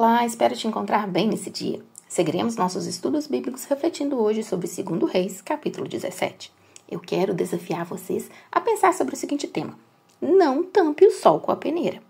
Olá, espero te encontrar bem nesse dia. Seguiremos nossos estudos bíblicos refletindo hoje sobre 2 Reis, capítulo 17. Eu quero desafiar vocês a pensar sobre o seguinte tema: não tampe o sol com a peneira.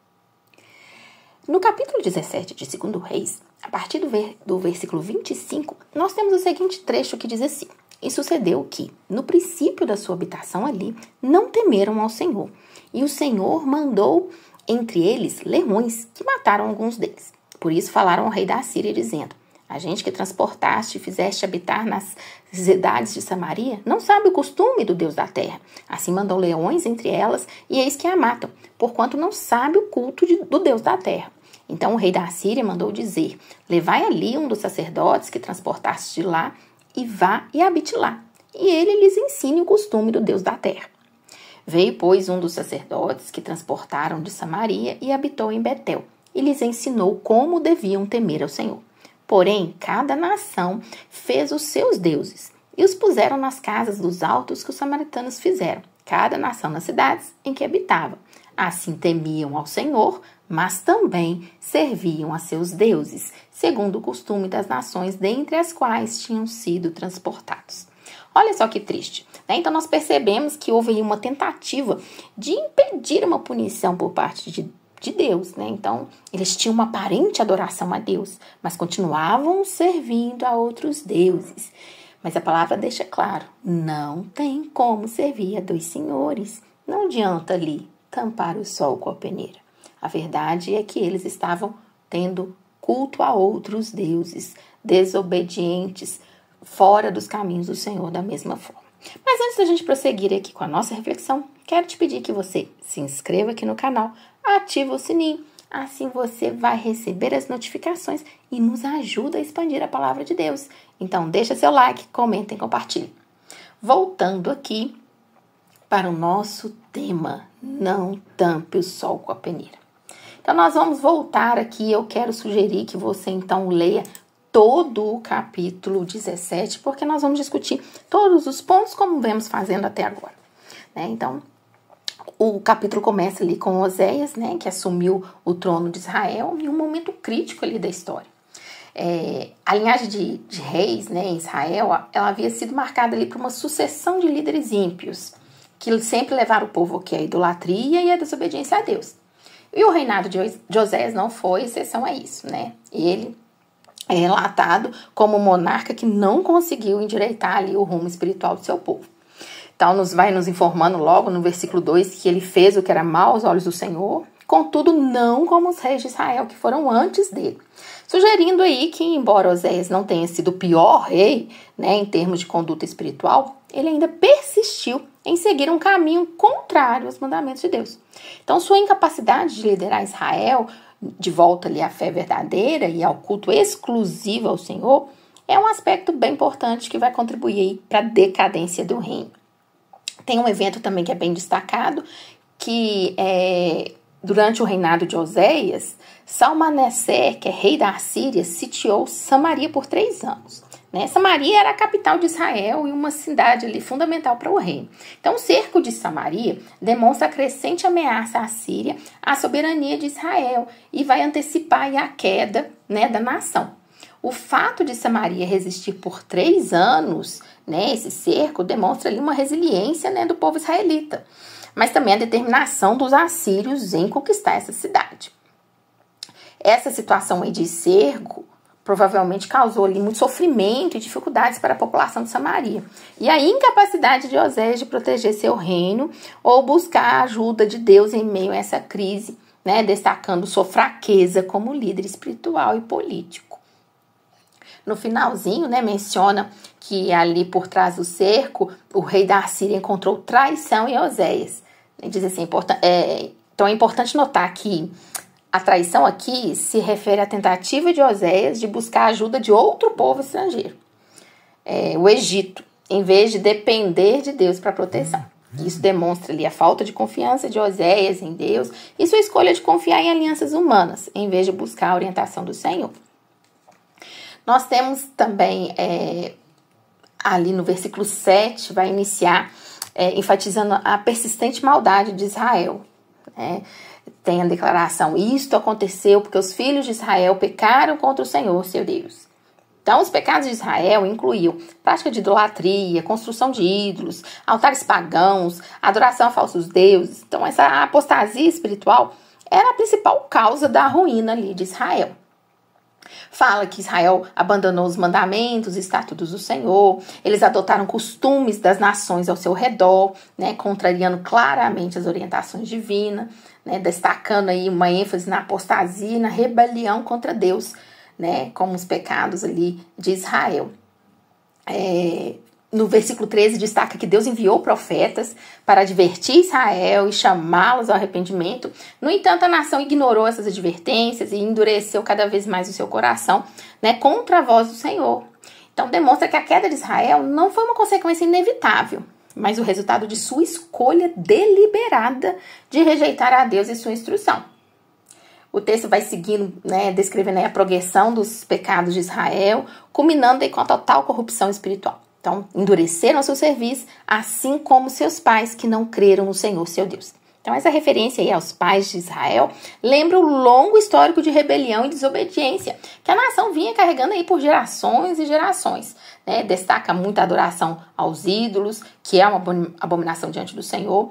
No capítulo 17 de 2 Reis, a partir do versículo 25, nós temos o seguinte trecho que diz assim: E sucedeu que, no princípio da sua habitação ali, não temeram ao Senhor, e o Senhor mandou entre eles leões que mataram alguns deles. Por isso falaram ao rei da Assíria, dizendo: A gente que transportaste e fizeste habitar nas cidades de Samaria não sabe o costume do Deus da terra. Assim mandou leões entre elas, e eis que a matam, porquanto não sabe o culto do Deus da terra. Então o rei da Assíria mandou dizer: Levai ali um dos sacerdotes que transportaste de lá, e vá e habite lá, e ele lhes ensine o costume do Deus da terra. Veio, pois, um dos sacerdotes que transportaram de Samaria e habitou em Betel, e lhes ensinou como deviam temer ao Senhor. Porém, cada nação fez os seus deuses, e os puseram nas casas dos altos que os samaritanos fizeram, cada nação nas cidades em que habitava. Assim temiam ao Senhor, mas também serviam a seus deuses, segundo o costume das nações dentre as quais tinham sido transportados. Olha só que triste, né? Então nós percebemos que houve aí uma tentativa de impedir uma punição por parte de Deus, né? Então eles tinham uma aparente adoração a Deus, mas continuavam servindo a outros deuses. Mas a palavra deixa claro: não tem como servir a dois senhores. Não adianta ali tampar o sol com a peneira. A verdade é que eles estavam tendo culto a outros deuses, desobedientes, fora dos caminhos do Senhor da mesma forma. Mas antes da gente prosseguir aqui com a nossa reflexão, quero te pedir que você se inscreva aqui no canal, ative o sininho, assim você vai receber as notificações e nos ajuda a expandir a palavra de Deus. Então deixa seu like, comenta e compartilhe. Voltando aqui para o nosso tema: não tampe o sol com a peneira. Então nós vamos voltar aqui, eu quero sugerir que você então leia todo o capítulo 17, porque nós vamos discutir todos os pontos como vemos fazendo até agora, né? Então, o capítulo começa ali com Oséias, né, que assumiu o trono de Israel em um momento crítico ali da história. A linhagem de reis, né, em Israel, ela havia sido marcada ali por uma sucessão de líderes ímpios, que sempre levaram o povo aqui à idolatria e à desobediência a Deus. E o reinado de Oséias não foi exceção a isso, né? Ele é relatado como um monarca que não conseguiu endireitar ali o rumo espiritual do seu povo. Então, vai nos informando logo no versículo 2 que ele fez o que era mal aos olhos do Senhor, contudo não como os reis de Israel que foram antes dele. Sugerindo aí que, embora Oséias não tenha sido o pior rei, né, em termos de conduta espiritual, ele ainda persistiu em seguir um caminho contrário aos mandamentos de Deus. Então, sua incapacidade de liderar Israel de volta ali à fé verdadeira e ao culto exclusivo ao Senhor é um aspecto bem importante que vai contribuir para a decadência do reino. Tem um evento também que é bem destacado, que durante o reinado de Oséias, Salmaneser, que é rei da Assíria, sitiou Samaria por 3 anos. Né? Samaria era a capital de Israel e uma cidade ali fundamental para o reino. Então, o cerco de Samaria demonstra a crescente ameaça à Síria, à soberania de Israel, e vai antecipar a queda, né, da nação. O fato de Samaria resistir por 3 anos, né, esse cerco, demonstra ali uma resiliência, né, do povo israelita, mas também a determinação dos assírios em conquistar essa cidade. Essa situação aí de cerco provavelmente causou ali muito sofrimento e dificuldades para a população de Samaria. E a incapacidade de Oséias de proteger seu reino ou buscar a ajuda de Deus em meio a essa crise, né, destacando sua fraqueza como líder espiritual e político. No finalzinho, né, menciona que ali por trás do cerco, o rei da Assíria encontrou traição em Oséias. Ele diz assim, então é importante notar que a traição aqui se refere à tentativa de Oséias de buscar a ajuda de outro povo estrangeiro, o Egito, em vez de depender de Deus para proteção. Isso demonstra ali a falta de confiança de Oséias em Deus e sua escolha de confiar em alianças humanas, em vez de buscar a orientação do Senhor. Nós temos também, ali no versículo 7, vai iniciar enfatizando a persistente maldade de Israel, né? tem a declaração: isto aconteceu porque os filhos de Israel pecaram contra o Senhor, seu Deus. Então, os pecados de Israel incluíam prática de idolatria, construção de ídolos, altares pagãos, adoração a falsos deuses. Então, essa apostasia espiritual era a principal causa da ruína ali de Israel. Fala que Israel abandonou os mandamentos e estatutos do Senhor, eles adotaram costumes das nações ao seu redor, né, contrariando claramente as orientações divinas, né, destacando aí uma ênfase na apostasia e na rebelião contra Deus, né, como os pecados ali de Israel. No versículo 13 destaca que Deus enviou profetas para advertir Israel e chamá-los ao arrependimento. No entanto, a nação ignorou essas advertências e endureceu cada vez mais o seu coração, né, contra a voz do Senhor. Então, demonstra que a queda de Israel não foi uma consequência inevitável, mas o resultado de sua escolha deliberada de rejeitar a Deus e sua instrução. O texto vai seguindo, né, descrevendo aí a progressão dos pecados de Israel, culminando aí com a total corrupção espiritual. Então, endureceram o seu serviço, assim como seus pais que não creram no Senhor, seu Deus. Então, essa referência aí aos pais de Israel lembra o longo histórico de rebelião e desobediência que a nação vinha carregando aí por gerações e gerações, né? Destaca muito a adoração aos ídolos, que é uma abominação diante do Senhor.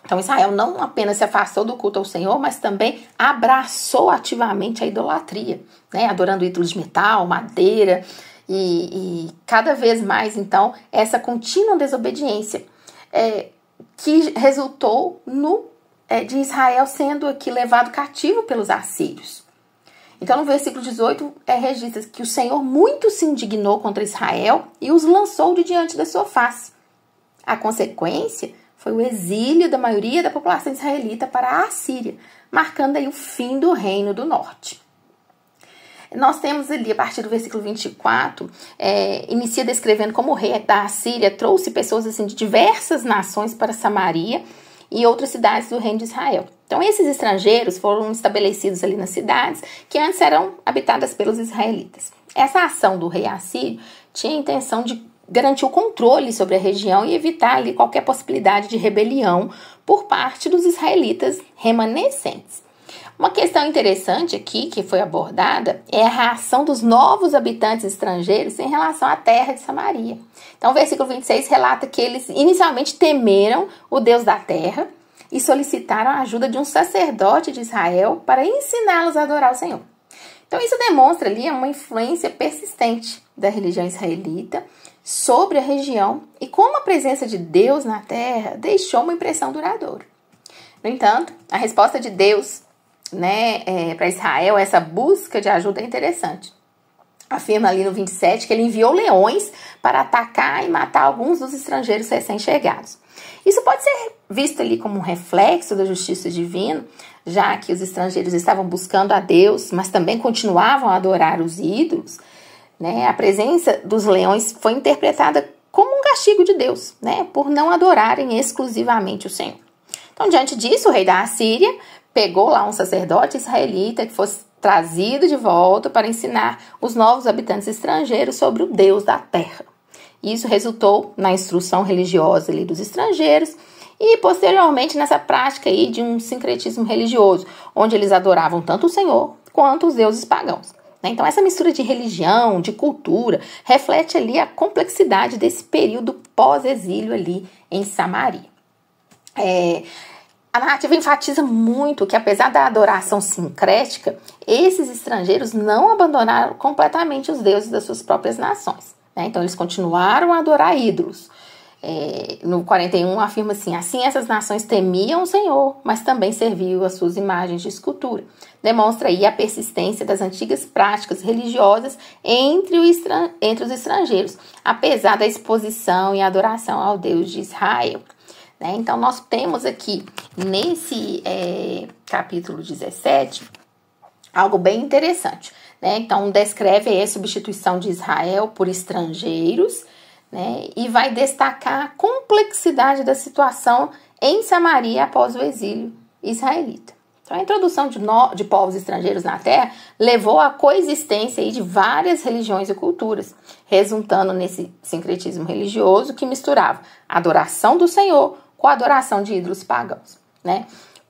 Então, Israel não apenas se afastou do culto ao Senhor, mas também abraçou ativamente a idolatria, né? Adorando ídolos de metal, madeira, e cada vez mais, então, essa contínua desobediência que resultou de Israel sendo aqui levado cativo pelos assírios. Então, no versículo 18, registra que o Senhor muito se indignou contra Israel e os lançou de diante da sua face. A consequência foi o exílio da maioria da população israelita para a Assíria, marcando aí o fim do reino do norte. Nós temos ali, a partir do versículo 24, inicia descrevendo como o rei da Assíria trouxe pessoas assim, de diversas nações para Samaria e outras cidades do reino de Israel. Então, esses estrangeiros foram estabelecidos ali nas cidades que antes eram habitadas pelos israelitas. Essa ação do rei assírio tinha a intenção de garantir o controle sobre a região e evitar ali qualquer possibilidade de rebelião por parte dos israelitas remanescentes. Uma questão interessante aqui que foi abordada é a reação dos novos habitantes estrangeiros em relação à terra de Samaria. Então, o versículo 26 relata que eles inicialmente temeram o Deus da terra e solicitaram a ajuda de um sacerdote de Israel para ensiná-los a adorar o Senhor. Então, isso demonstra ali uma influência persistente da religião israelita sobre a região e como a presença de Deus na terra deixou uma impressão duradoura. No entanto, a resposta de Deus para Israel, essa busca de ajuda é interessante. Afirma ali no 27 que ele enviou leões para atacar e matar alguns dos estrangeiros recém-chegados. Isso pode ser visto ali como um reflexo da justiça divina, já que os estrangeiros estavam buscando a Deus, mas também continuavam a adorar os ídolos. A presença dos leões foi interpretada como um castigo de Deus, por não adorarem exclusivamente o Senhor. Então, diante disso, o rei da Assíria pegou lá um sacerdote israelita que fosse trazido de volta para ensinar os novos habitantes estrangeiros sobre o Deus da terra. Isso resultou na instrução religiosa ali dos estrangeiros e, posteriormente, nessa prática aí de um sincretismo religioso, onde eles adoravam tanto o Senhor quanto os deuses pagãos. Então, essa mistura de religião, de cultura, reflete ali a complexidade desse período pós-exílio ali em Samaria. A narrativa enfatiza muito que, apesar da adoração sincrética, esses estrangeiros não abandonaram completamente os deuses das suas próprias nações. Então, eles continuaram a adorar ídolos. No 41 afirma assim essas nações temiam o Senhor, mas também serviam as suas imagens de escultura. Demonstra aí a persistência das antigas práticas religiosas entre os estrangeiros, apesar da exposição e adoração ao Deus de Israel. Então, nós temos aqui, nesse capítulo 17, algo bem interessante. Então, descreve aí a substituição de Israel por estrangeiros, e vai destacar a complexidade da situação em Samaria após o exílio israelita. Então, a introdução de povos estrangeiros na terra levou à coexistência aí de várias religiões e culturas, resultando nesse sincretismo religioso que misturava a adoração do Senhor com a adoração de ídolos pagãos.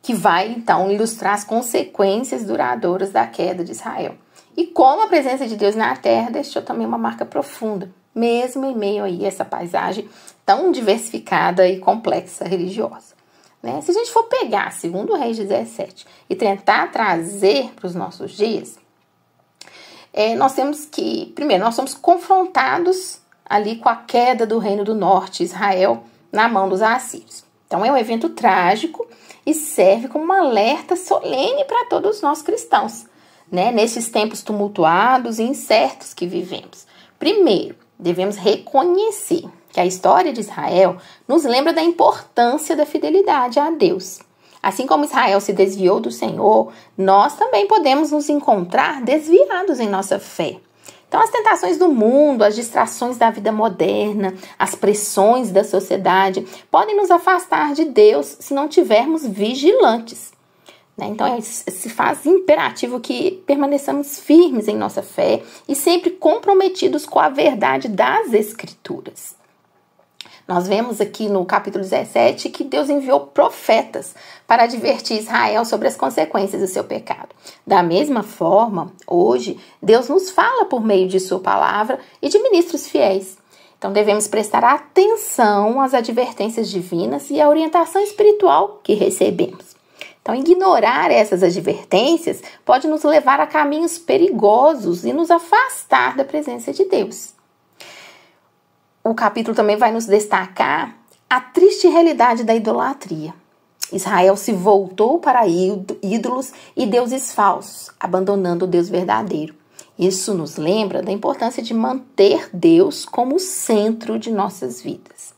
que vai então ilustrar as consequências duradouras da queda de Israel. E como a presença de Deus na terra deixou também uma marca profunda, mesmo em meio a essa paisagem tão diversificada e complexa religiosa. Né? Se a gente for pegar 2 Reis 17 e tentar trazer para os nossos dias, nós temos que, primeiro, nós somos confrontados ali com a queda do reino do norte, Israel, na mão dos assírios. Então é um evento trágico e serve como um alerta solene para todos nós cristãos, né? Nesses tempos tumultuados e incertos que vivemos. Primeiro, devemos reconhecer que a história de Israel nos lembra da importância da fidelidade a Deus. Assim como Israel se desviou do Senhor, nós também podemos nos encontrar desviados em nossa fé. Então, as tentações do mundo, as distrações da vida moderna, as pressões da sociedade podem nos afastar de Deus se não tivermos vigilantes. Então, se faz imperativo que permaneçamos firmes em nossa fé e sempre comprometidos com a verdade das Escrituras. Nós vemos aqui no capítulo 17 que Deus enviou profetas para advertir Israel sobre as consequências do seu pecado. Da mesma forma, hoje, Deus nos fala por meio de sua palavra e de ministros fiéis. Então, devemos prestar atenção às advertências divinas e à orientação espiritual que recebemos. Então, ignorar essas advertências pode nos levar a caminhos perigosos e nos afastar da presença de Deus. O capítulo também vai nos destacar a triste realidade da idolatria. Israel se voltou para ídolos e deuses falsos, abandonando o Deus verdadeiro. Isso nos lembra da importância de manter Deus como o centro de nossas vidas.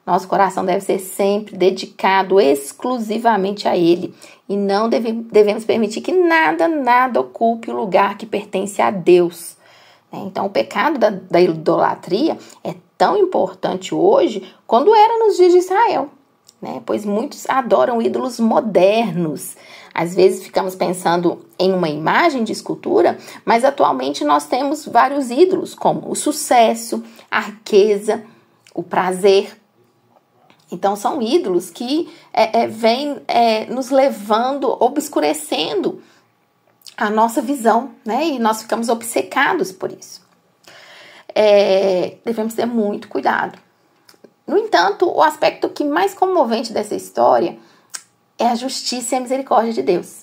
Nosso coração deve ser sempre dedicado exclusivamente a Ele e não devemos permitir que nada ocupe o lugar que pertence a Deus. Então, o pecado da idolatria é tão importante hoje quando era nos dias de Israel, né? Pois muitos adoram ídolos modernos. Às vezes ficamos pensando em uma imagem de escultura, mas atualmente nós temos vários ídolos, como o sucesso, a riqueza, o prazer. Então, são ídolos que vêm nos levando, obscurecendo a nossa visão, né? E nós ficamos obcecados por isso. Devemos ter muito cuidado. No entanto, o aspecto que mais comovente dessa história é a justiça e a misericórdia de Deus.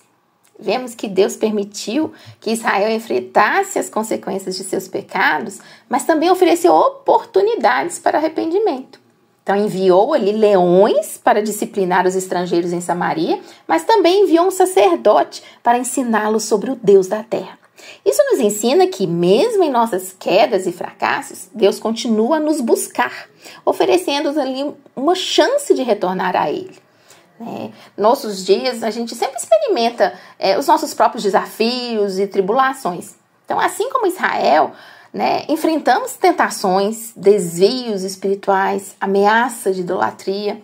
Vemos que Deus permitiu que Israel enfrentasse as consequências de seus pecados, mas também ofereceu oportunidades para arrependimento. Então, enviou ali leões para disciplinar os estrangeiros em Samaria, mas também enviou um sacerdote para ensiná-los sobre o Deus da terra. Isso nos ensina que, mesmo em nossas quedas e fracassos, Deus continua a nos buscar, oferecendo-nos ali uma chance de retornar a Ele. Nossos dias, a gente sempre experimenta os nossos próprios desafios e tribulações. Então, assim como Israel, enfrentamos tentações, desvios espirituais, ameaças de idolatria.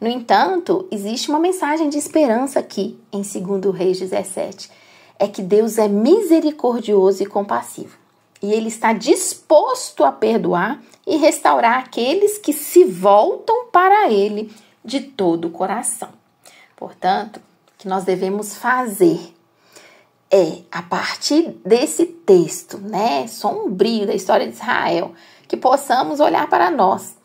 No entanto, existe uma mensagem de esperança aqui em 2 Reis 17. É que Deus é misericordioso e compassivo. E Ele está disposto a perdoar e restaurar aqueles que se voltam para Ele de todo o coração. Portanto, o que nós devemos fazer a partir desse texto, sombrio da história de Israel, que possamos olhar para nós,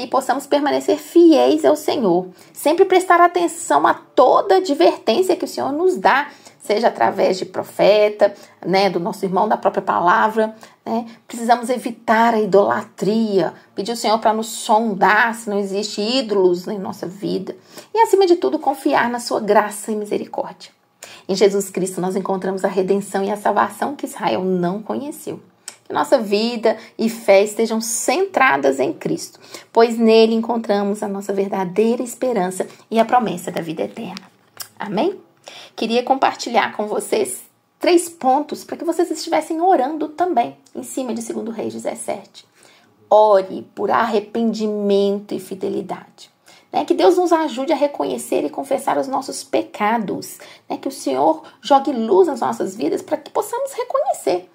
e possamos permanecer fiéis ao Senhor, sempre prestar atenção a toda a advertência que o Senhor nos dá, seja através de profeta, do nosso irmão, da própria palavra. Precisamos evitar a idolatria, pedir ao Senhor para nos sondar se não existe ídolos em nossa vida e, acima de tudo, confiar na sua graça e misericórdia. Em Jesus Cristo nós encontramos a redenção e a salvação que Israel não conheceu. Que nossa vida e fé estejam centradas em Cristo, pois nele encontramos a nossa verdadeira esperança e a promessa da vida eterna. Amém? Queria compartilhar com vocês 3 pontos para que vocês estivessem orando também em cima de 2 Reis 17. Ore por arrependimento e fidelidade. Que Deus nos ajude a reconhecer e confessar os nossos pecados. Que o Senhor jogue luz nas nossas vidas para que possamos reconhecer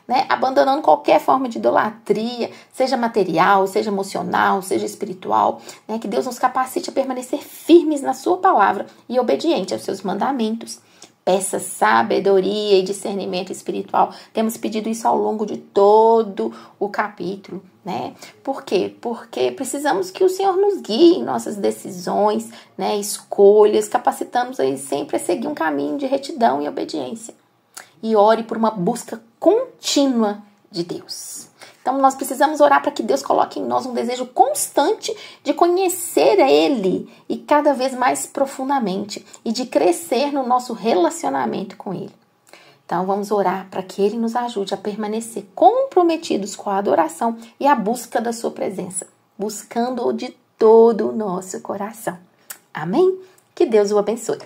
né? Abandonando qualquer forma de idolatria, seja material, seja emocional, seja espiritual, né? Que Deus nos capacite a permanecer firmes na sua palavra e obediente aos seus mandamentos. Peça sabedoria e discernimento espiritual. Temos pedido isso ao longo de todo o capítulo, né? Por quê? Porque precisamos que o Senhor nos guie em nossas decisões, né? Escolhas, capacitamos aí sempre a seguir um caminho de retidão e obediência. E ore por uma busca contínua de Deus. Então, nós precisamos orar para que Deus coloque em nós um desejo constante de conhecer Ele e cada vez mais profundamente e de crescer no nosso relacionamento com Ele. Então, vamos orar para que Ele nos ajude a permanecer comprometidos com a adoração e a busca da sua presença, buscando-o de todo o nosso coração. Amém? Que Deus o abençoe.